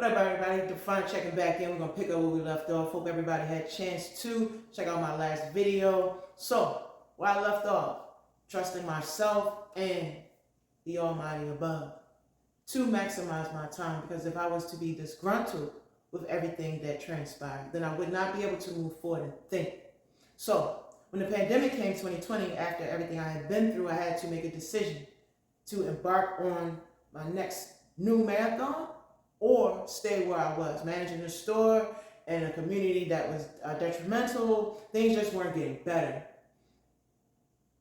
What up, everybody? DEPHYNE checking back in. We're going to pick up where we left off. Hope everybody had a chance to check out my last video. So, where I left off, trusting myself and the Almighty above to maximize my time, because if I was to be disgruntled with everything that transpired, then I would not be able to move forward and think. So, when the pandemic came 2020, after everything I had been through, I had to make a decision to embark on my next new marathon or stay where I was, managing a store and a community that was detrimental. Things just weren't getting better.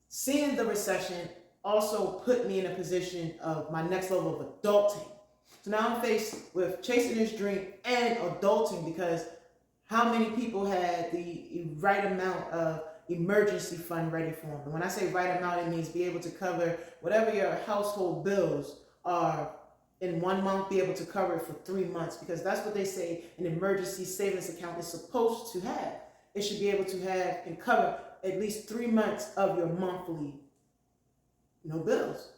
Seeing the recession also put me in a position of my next level of adulting. So now I'm faced with chasing this dream and adulting, because how many people had the right amount of emergency fund ready for them? And when I say right amount, it means be able to cover whatever your household bills are in 1 month, be able to cover it for 3 months, because that's what they say an emergency savings account is supposed to have. It should be able to have and cover at least 3 months of your monthly, bills.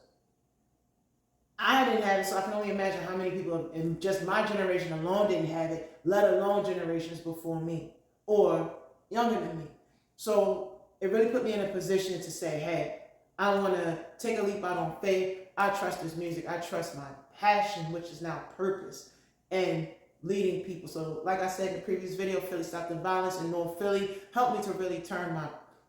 I didn't have it, so I can only imagine how many people in just my generation alone didn't have it, let alone generations before me or younger than me. So it really put me in a position to say, hey, I want to take a leap out on faith. I trust this music. I trust my passion, which is now purpose, and leading people. So like I said in the previous video, Philly Stop the Violence in North Philly helped me to really turn my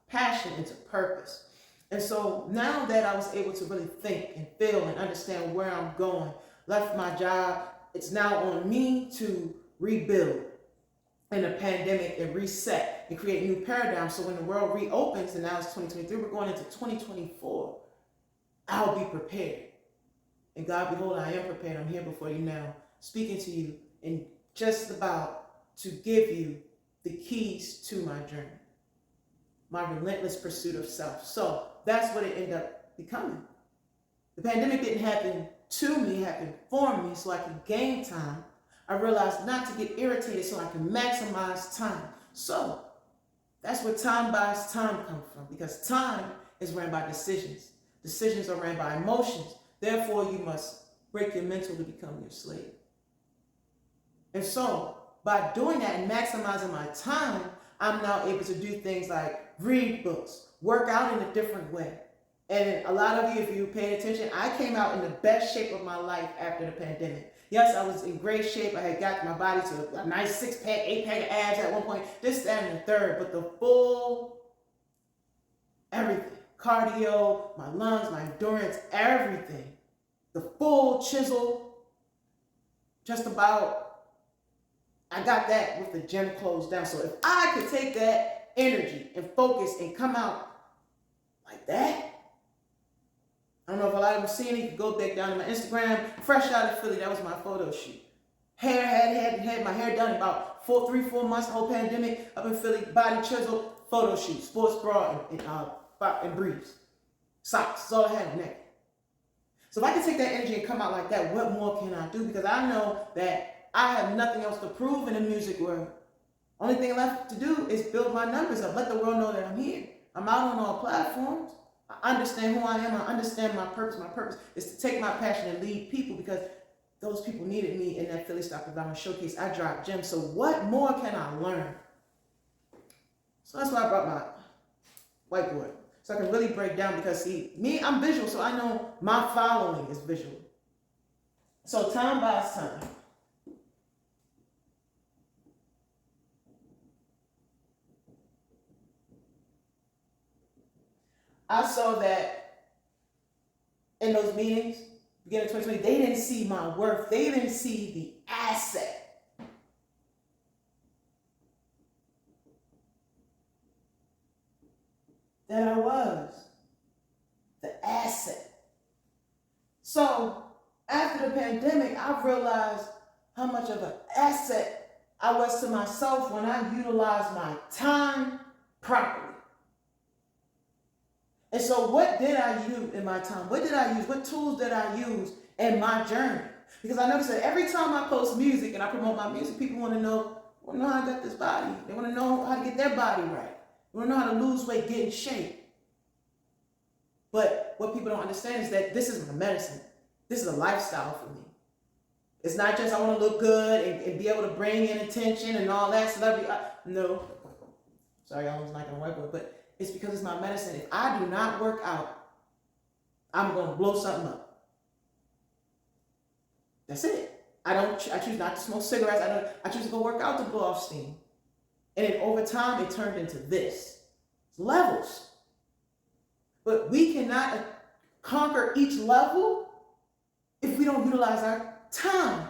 passion into purpose. And so now that I was able to really think and feel and understand where I'm going, left my job, it's now on me to rebuild in a pandemic and reset and create new paradigms. So when the world reopens, and now it's 2023, we're going into 2024, I'll be prepared. And God, behold, I am prepared. I'm here before you now, speaking to you and just about to give you the keys to my journey, my relentless pursuit of self. So that's what it ended up becoming. The pandemic didn't happen to me, it happened for me so I could gain time. I realized not to get irritated so I can maximize time. So that's where Time Buys Time comes from, because time is ran by decisions. Decisions are ran by emotions. Therefore, you must break your mental to become your slave. And so by doing that and maximizing my time, I'm now able to do things like read books, work out in a different way. And a lot of you, if you paid attention, I came out in the best shape of my life after the pandemic. Yes, I was in great shape. I had got my body to a nice 6-pack, 8-pack of abs at one point, this, that, and the third. But the full everything, cardio, my lungs, my endurance, everything, the full chisel, just about, I got that with the gym closed down. So if I could take that energy and focus and come out like that, I don't know if a lot of you seen it. You can go back down to my Instagram, fresh out of Philly. That was my photo shoot. Had my hair done in about 3-4 months, the whole pandemic, up in Philly, body chisel, photo shoot, sports bra and briefs. Socks, that's all I had on neck. So if I can take that energy and come out like that, what more can I do? Because I know that I have nothing else to prove in the music world. Only thing left to do is build my numbers up. Let the world know that I'm here. I'm out on all platforms. I understand who I am. I understand my purpose. My purpose is to take my passion and lead people, because those people needed me in that Philly Stop the Violence showcase. I dropped gems. So what more can I learn? So that's why I brought my whiteboard, so I can really break down, because see, me, I'm visual, so I know my following is visual. So time buys time. I saw that in those meetings, beginning of 2020, they didn't see my worth. They didn't see the asset. That I was. The asset. So after the pandemic, I realized how much of an asset I was to myself when I utilized my time properly. And so what did I use in my time? What did I use? What tools did I use in my journey? Because I noticed that every time I post music and I promote my music, people want to know how I got this body. They want to know how to get their body right. They want to know how to lose weight, get in shape. But what people don't understand is that this is my medicine. This is a lifestyle for me. It's not just I want to look good and be able to bring in attention and all that celebrity. No. Sorry, I was not going to work with, but it's because it's my medicine. If I do not work out, I'm going to blow something up. That's it. I choose not to smoke cigarettes. I choose to go work out to blow off steam. And then over time, it turned into this. It's levels. But we cannot conquer each level if we don't utilize our time.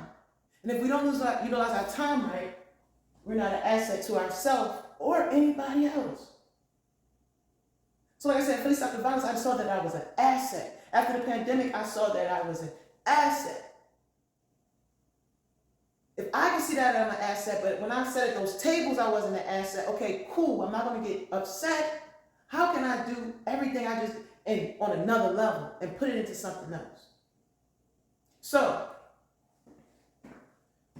And if we don't utilize our time right, we're not an asset to ourselves or anybody else. So like I said, Philly Stop the Violence, I saw that I was an asset. After the pandemic, I saw that I was an asset. If I can see that I'm an asset, but when I sat at those tables, I wasn't an asset. Okay, cool. I'm not going to get upset. How can I do everything I just and on another level and put it into something else? So,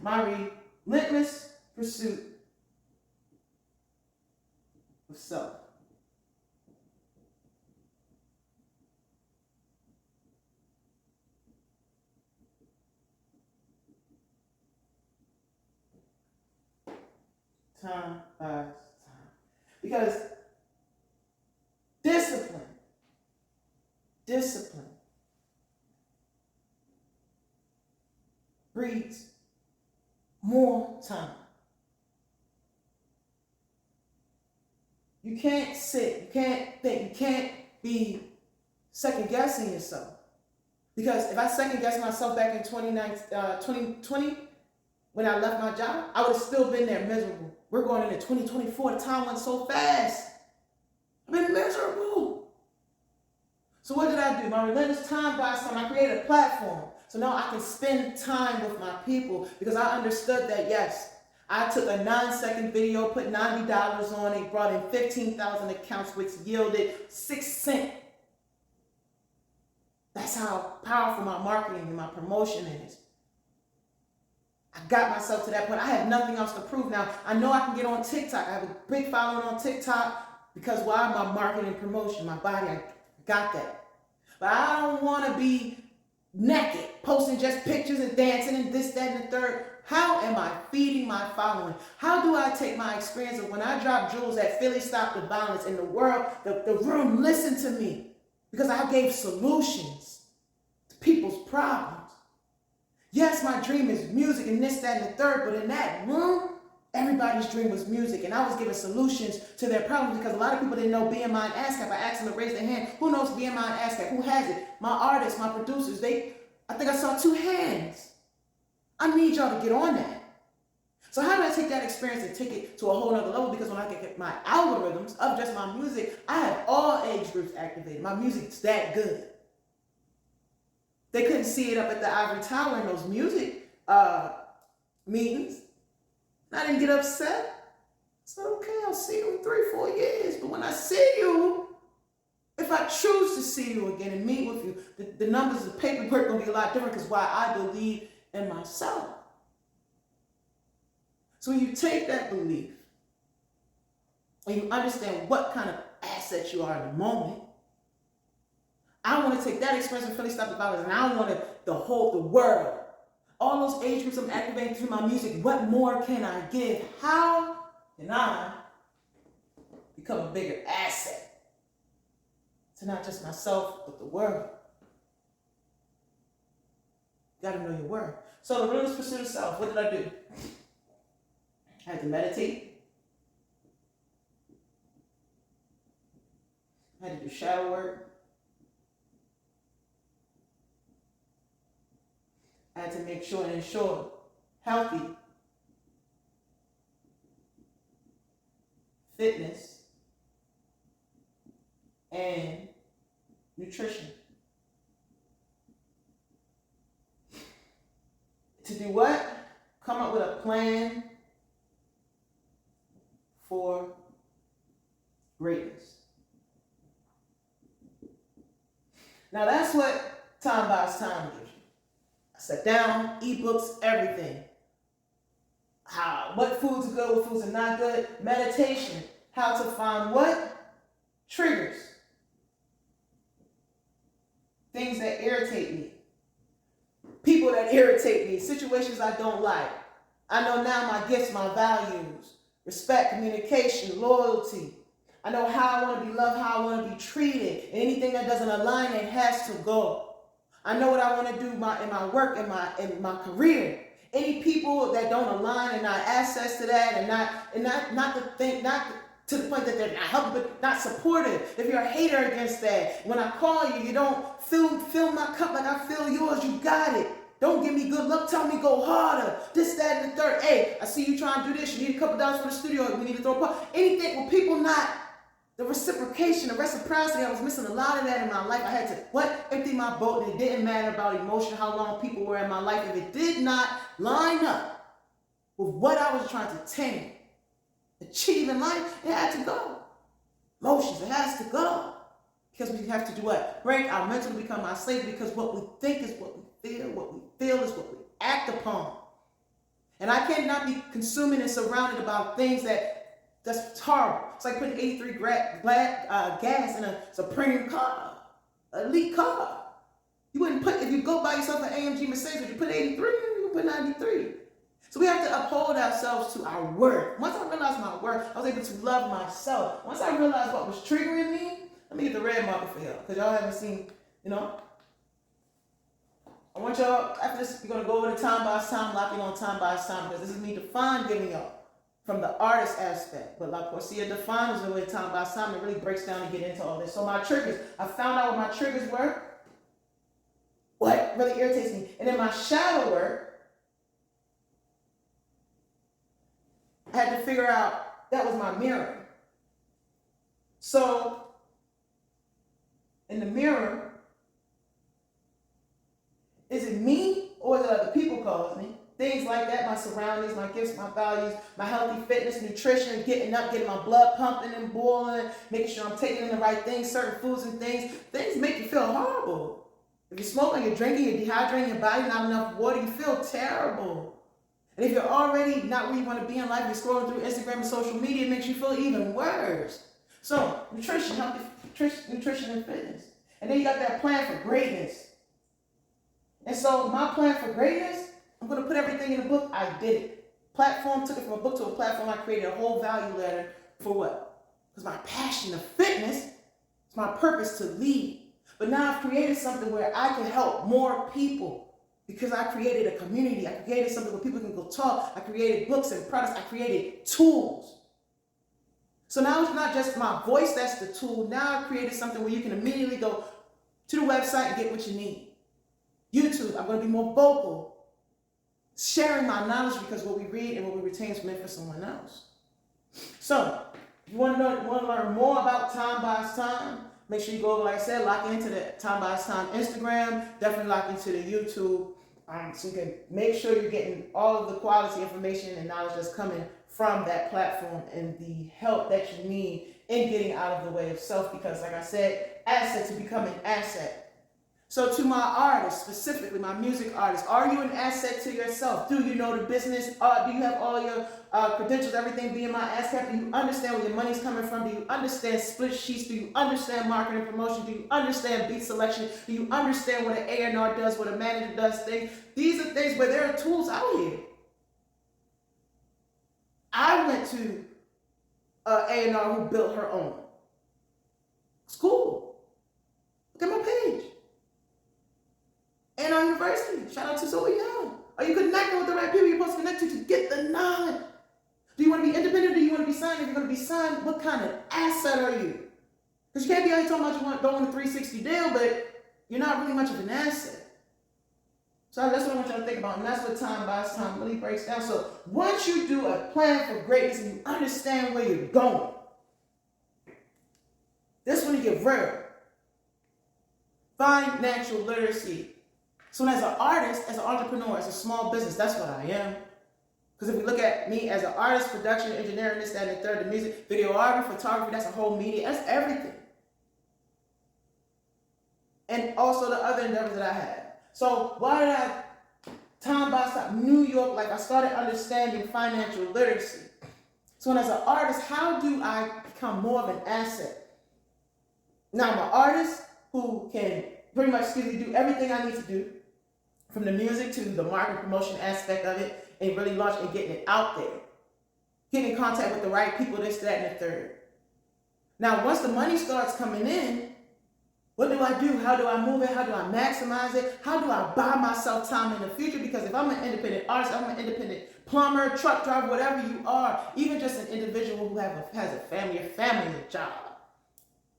my relentless pursuit of self. Time buys time. Because discipline breeds more time. You can't sit, you can't think, you can't be second guessing yourself. Because if I second guessed myself back in 2020, when I left my job, I would have still been there miserable. We're going into 2024. The time went so fast. I've been miserable. So what did I do? My relentless time buys time. I created a platform. So now I can spend time with my people because I understood that, yes, I took a 9-second video, put $90 on it, brought in 15,000 accounts, which yielded 6 cents. That's how powerful my marketing and my promotion is. I got myself to that point. I have nothing else to prove now. I know I can get on TikTok. I have a big following on TikTok because why? My marketing and promotion, my body, I got that. But I don't want to be naked, posting just pictures and dancing and this, that, and the third. How am I feeding my following? How do I take my experience of when I dropped jewels at Philly Stop the Violence in the world, the room listened to me because I gave solutions to people's problems. Yes, my dream is music and this, that, and the third, but in that room, everybody's dream was music, and I was giving solutions to their problems because a lot of people didn't know BMI and ASCAP. I asked them to raise their hand. Who knows BMI and ASCAP? Who has it? My artists, my producers, I think I saw 2 hands. I need y'all to get on that. So how do I take that experience and take it to a whole nother level? Because when I get my algorithms of just my music, I have all age groups activated. My music's that good. They couldn't see it up at the Ivory Tower in those music meetings. I didn't get upset. I said, okay, I'll see you in 3-4 years. But when I see you, if I choose to see you again and meet with you, the numbers, the paperwork going to be a lot different because why? I believe in myself. So when you take that belief and you understand what kind of asset you are in the moment, I want to take that experience of Philly Stop the Violence and I want the world, all those age groups I'm activating through my music. What more can I give? How can I become a bigger asset to not just myself, but the world? You got to know your worth. So the relentless pursuit of self, what did I do? I had to meditate. I had to do shadow work. I had to make sure and ensure healthy fitness and nutrition. To do what? Come up with a plan for greatness. Now that's what Time Buys Time gives you. I sat down, ebooks, everything. What foods are good, what foods are not good. Meditation. How to find what? Triggers. Things that irritate me. people that irritate me, situations I don't like. I know now my gifts, my values, respect, communication, loyalty. I know how I want to be loved, how I want to be treated. And anything that doesn't align, it has to go. I know what I want to do in my work, in my career. Any people that don't align and not access to that, and not to the point that they're not helping, but not supportive. If you're a hater against that, when I call you, you don't fill my cup like I fill yours. You got it. Don't give me good luck. Tell me go harder. This, that, and the third. Hey, I see you trying to do this. You need a couple dollars for the studio. We need to throw a part. Anything with people not. The reciprocation, the reciprocity, I was missing a lot of that in my life. I had to, empty my boat, and it didn't matter about emotion, how long people were in my life. If it did not line up with what I was trying to attain, achieve in life, it had to go. Emotions, it has to go. Because we have to do what? Break our mental, become our slave, because what we think is what we feel is what we act upon. And I cannot be consuming and surrounded about things that's horrible. It's like putting 83 gas in a Supreme car, elite car. You wouldn't put, if you go buy yourself an AMG Mercedes, would you put 83? You would put 93. So we have to uphold ourselves to our worth. Once I realized my worth, I was able to love myself. Once I realized what was triggering me, let me get the red marker for y'all, because y'all haven't seen, I want y'all, after this, we're going to go over the time by time, locking on time by time, because this is me DEPHYNE giving y'all from the artist aspect. But like Porcia defines the way time by time, it really breaks down and get into all this. So my triggers, I found out what my triggers were, what really irritates me. And then my shadow work, I had to figure out that was my mirror. So in the mirror, is it me or is it other people causing me? Things like that, my surroundings, my gifts, my values, my healthy fitness, nutrition, getting up, getting my blood pumping and boiling, making sure I'm taking in the right things, certain foods and things make you feel horrible. If you're smoking, you're drinking, you're dehydrating your body, not enough water, you feel terrible. And if you're already not where you want to be in life, you're scrolling through Instagram and social media, it makes you feel even worse. So, nutrition, healthy nutrition and fitness. And then you got that plan for greatness. And so my plan for greatness, I'm going to put everything in a book. I did it. Platform, took it from a book to a platform. I created a whole value ladder for what? Because my passion of fitness is my purpose to lead. But now I've created something where I can help more people because I created a community. I created something where people can go talk. I created books and products. I created tools. So now it's not just my voice that's the tool. Now I've created something where you can immediately go to the website and get what you need. YouTube, I'm going to be more vocal. Sharing my knowledge, because what we read and what we retain is meant for someone else. So, if you want to learn more about Time Buys Time, make sure you go over, like I said, lock into the Time Buys Time Instagram, definitely lock into the YouTube, so you can make sure you're getting all of the quality information and knowledge that's coming from that platform and the help that you need in getting out of the way of self, because like I said, asset to become an asset. So to my artists, specifically my music artists, are you an asset to yourself? Do you know the business? Do you have all your credentials, everything being my ASCAP? Do you understand where your money's coming from? Do you understand split sheets? Do you understand marketing promotion? Do you understand beat selection? Do you understand what an A&R does, what a manager does? Things. These are things where there are tools out here. I went to an A&R who built her own. It's cool. Look at my page. And our university. Shout out to Zoe Young. Are you connecting with the right people you're supposed to connect to get the knowledge? Do you want to be independent or do you want to be signed? If you're going to be signed, what kind of asset are you? Because you can't be out here talking about you don't want a 360 deal, but you're not really much of an asset. So that's what I want y'all to think about. And that's what Time Buys Time really breaks down. So once you do a plan for greatness and you understand where you're going, this one you get real. Financial literacy. So as an artist, as an entrepreneur, as a small business, that's what I am. Because if we look at me as an artist, production, engineering, this, that, and the third, the music, videography, photography, that's a whole media, that's everything. And also the other endeavors that I had. So why did I, Time Buys Time, New York, like I started understanding financial literacy. So as an artist, how do I become more of an asset? Now I'm an artist who can pretty much do everything I need to do. from the music to the market promotion aspect of it, and really launch and getting it out there. Getting in contact with the right people, this, that, and the third. Now, once the money starts coming in, what do I do? How do I move it? How do I maximize it? How do I buy myself time in the future? Because if I'm an independent artist, I'm an independent plumber, truck driver, whatever you are, even just an individual who has a family, your family is a job.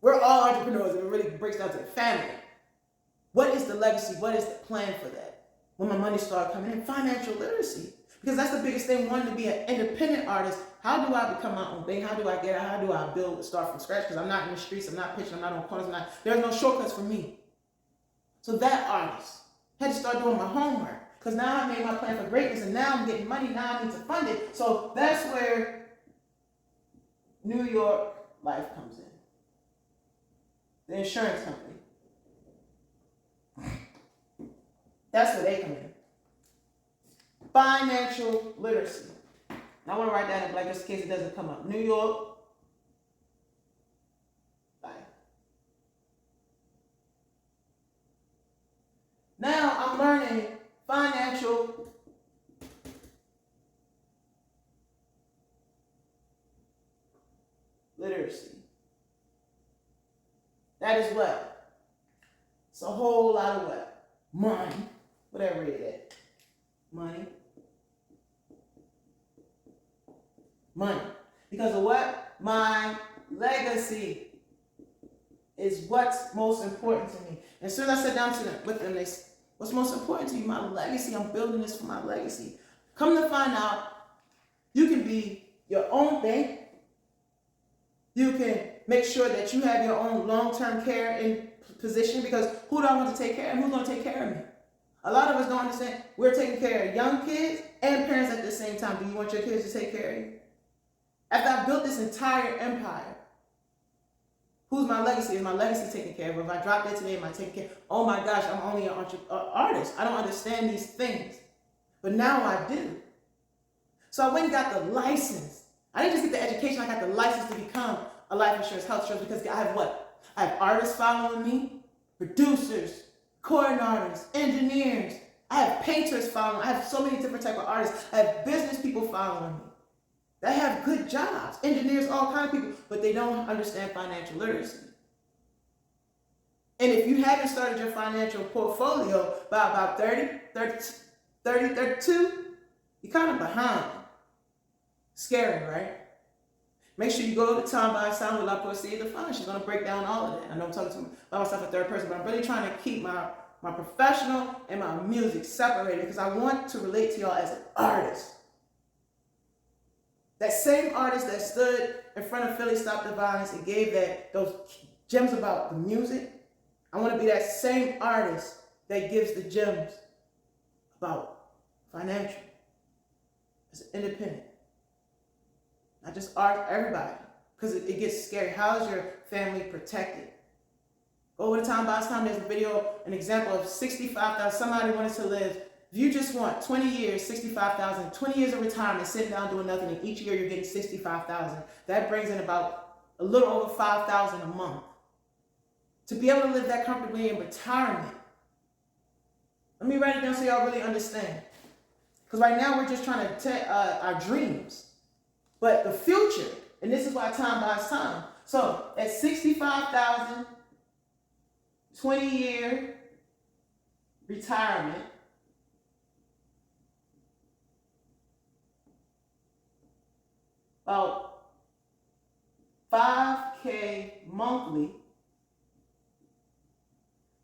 We're all entrepreneurs, and it really breaks down to the family. What is the legacy? What is the plan for that? When my money starts coming in, financial literacy. Because that's the biggest thing, wanting to be an independent artist. How do I become my own thing? How do I get it? How do I build, start from scratch? Because I'm not in the streets, I'm not pitching, I'm not on corners, there's no shortcuts for me. So that artist had to start doing my homework. Because now I made my plan for greatness, and now I'm getting money, now I need to fund it. So that's where New York Life comes in. The insurance company. That's where they come in. Financial literacy. I want to write that in black just in case it doesn't come up. New York Life. Now I'm learning financial literacy. That is what? It's a whole lot of what? Money. Whatever it is. Money. Money. Because of what? My legacy is what's most important to me. And as soon as I sat down with them, they said, what's most important to you? My legacy. I'm building this for my legacy. Come to find out, you can be your own thing. You can make sure that you have your own long-term care in position, because who do I want to take care of? Who's going to take care of me? A lot of us don't understand. We're taking care of young kids and parents at the same time. Do you want your kids to take care of you? After I've built this entire empire, who's my legacy? Is my legacy taken care of? If I drop dead today, am I taking care? Oh my gosh, I'm only an artist. I don't understand these things. But now I do. So I went and got the license. I didn't just get the education, I got the license to become a life insurance, health insurance, because I have what? I have artists following me, producers, recording artists, engineers. I have painters following. I have so many different types of artists. I have business people following me. They have good jobs, engineers, all kinds of people, but they don't understand financial literacy. And if you haven't started your financial portfolio by about 32, you're kind of behind. Scary, right? Make sure you go to Time Buys Time with DEPHYNE. She's going to break down all of that. I know I'm talking about myself in third person, but I'm really trying to keep my professional and my music separated, because I want to relate to y'all as an artist. That same artist that stood in front of Philly Stop the Violence and gave those gems about the music, I want to be that same artist that gives the gems about financial, as an independent. Not just art, everybody. Because it gets scary. How is your family protected? Go over to Time Buys Time. There's a video, an example of 65,000. Somebody wanted to live. If you just want 20 years, 65,000, 20 years of retirement, sitting down doing nothing, and each year you're getting 65,000. That brings in about a little over 5,000 a month. To be able to live that comfortably in retirement. Let me write it down so y'all really understand. Because right now we're just trying to tell our dreams. But the future, and this is why Time Buys Time. So at 65,000, 20-year retirement, about $5K monthly.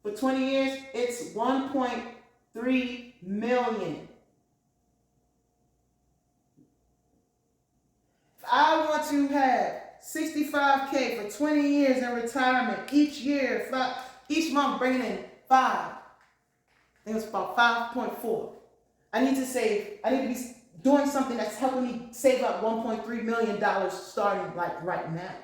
For 20 years, it's $1.3 million. I want to have $65K for 20 years in retirement. Each year, each month bringing in I think it's about 5.4. I need to save. I need to be doing something that's helping me save up $1.3 million starting like right now.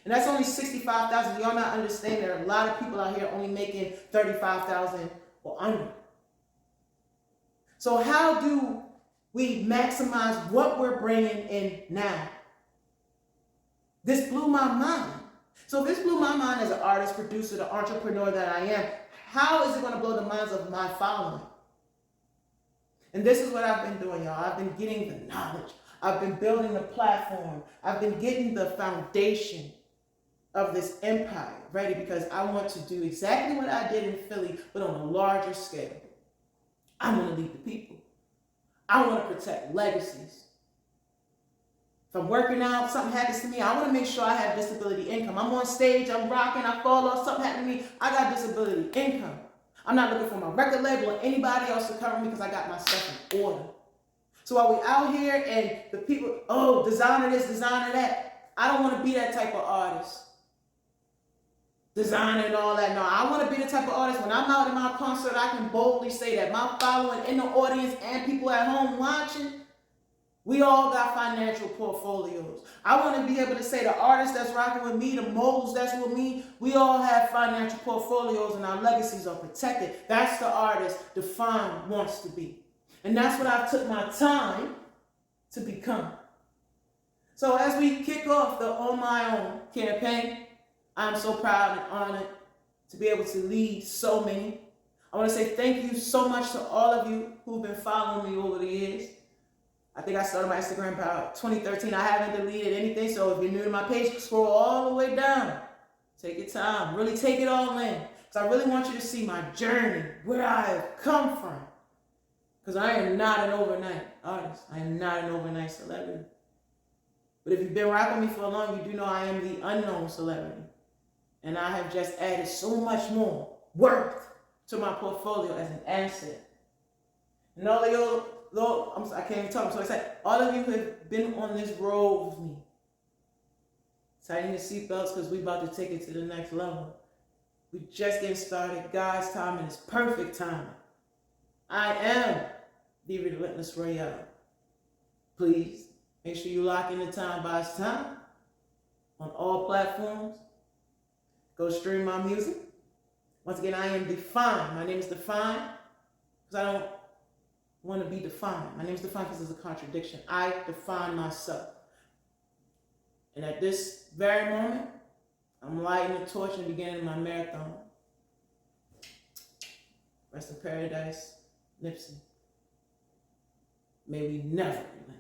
And that's only 65,000. Y'all not understand there are a lot of people out here only making 35,000 or under. So how do we maximize what we're bringing in now? This blew my mind. So if this blew my mind as an artist, producer, the entrepreneur that I am, how is it going to blow the minds of my following? And this is what I've been doing, y'all. I've been getting the knowledge. I've been building the platform. I've been getting the foundation of this empire ready because I want to do exactly what I did in Philly, but on a larger scale. I want to lead the people. I want to protect legacies. If I'm working out, something happens to me, I want to make sure I have disability income. I'm on stage, I'm rocking, I fall off, something happened to me, I got disability income. I'm not looking for my record label or anybody else to cover me because I got my stuff in order. So while we're out here and the people, oh, designer this, designer that, I don't want to be that type of artist. Designer and all that. No, I want to be the type of artist when I'm out in my concert, I can boldly say that my following in the audience and people at home watching, we all got financial portfolios. I want to be able to say the artist that's rocking with me, the moguls that's with me, we all have financial portfolios and our legacies are protected. That's the artist DEPHYNE wants to be. And that's what I've took my time to become. So as we kick off the On My Own campaign, I'm so proud and honored to be able to lead so many. I want to say thank you so much to all of you who've been following me over the years. I think I started my Instagram about 2013. I haven't deleted anything, so if you're new to my page, scroll all the way down. Take your time. Really take it all in. Because I really want you to see my journey, where I have come from. Because I am not an overnight artist. I am not an overnight celebrity. But if you've been rocking me for long, you do know I am the unknown celebrity. And I have just added so much more worth to my portfolio as an asset. And all of you, I can't even talk, I'm so excited. All of you who have been on this road with me, tighten your seatbelts because we're about to take it to the next level. We're just getting started. God's timing is perfect timing. I am the Relentless Royale. Please make sure you lock in the Time Buys Time on all platforms. Go stream my music. Once again, I am DEPHYNE. My name is DEPHYNE because I don't want to be defined. My name is DEPHYNE because it's a contradiction. I define myself. And at this very moment, I'm lighting the torch and beginning my marathon. Rest in paradise, Nipsey. May we never relent.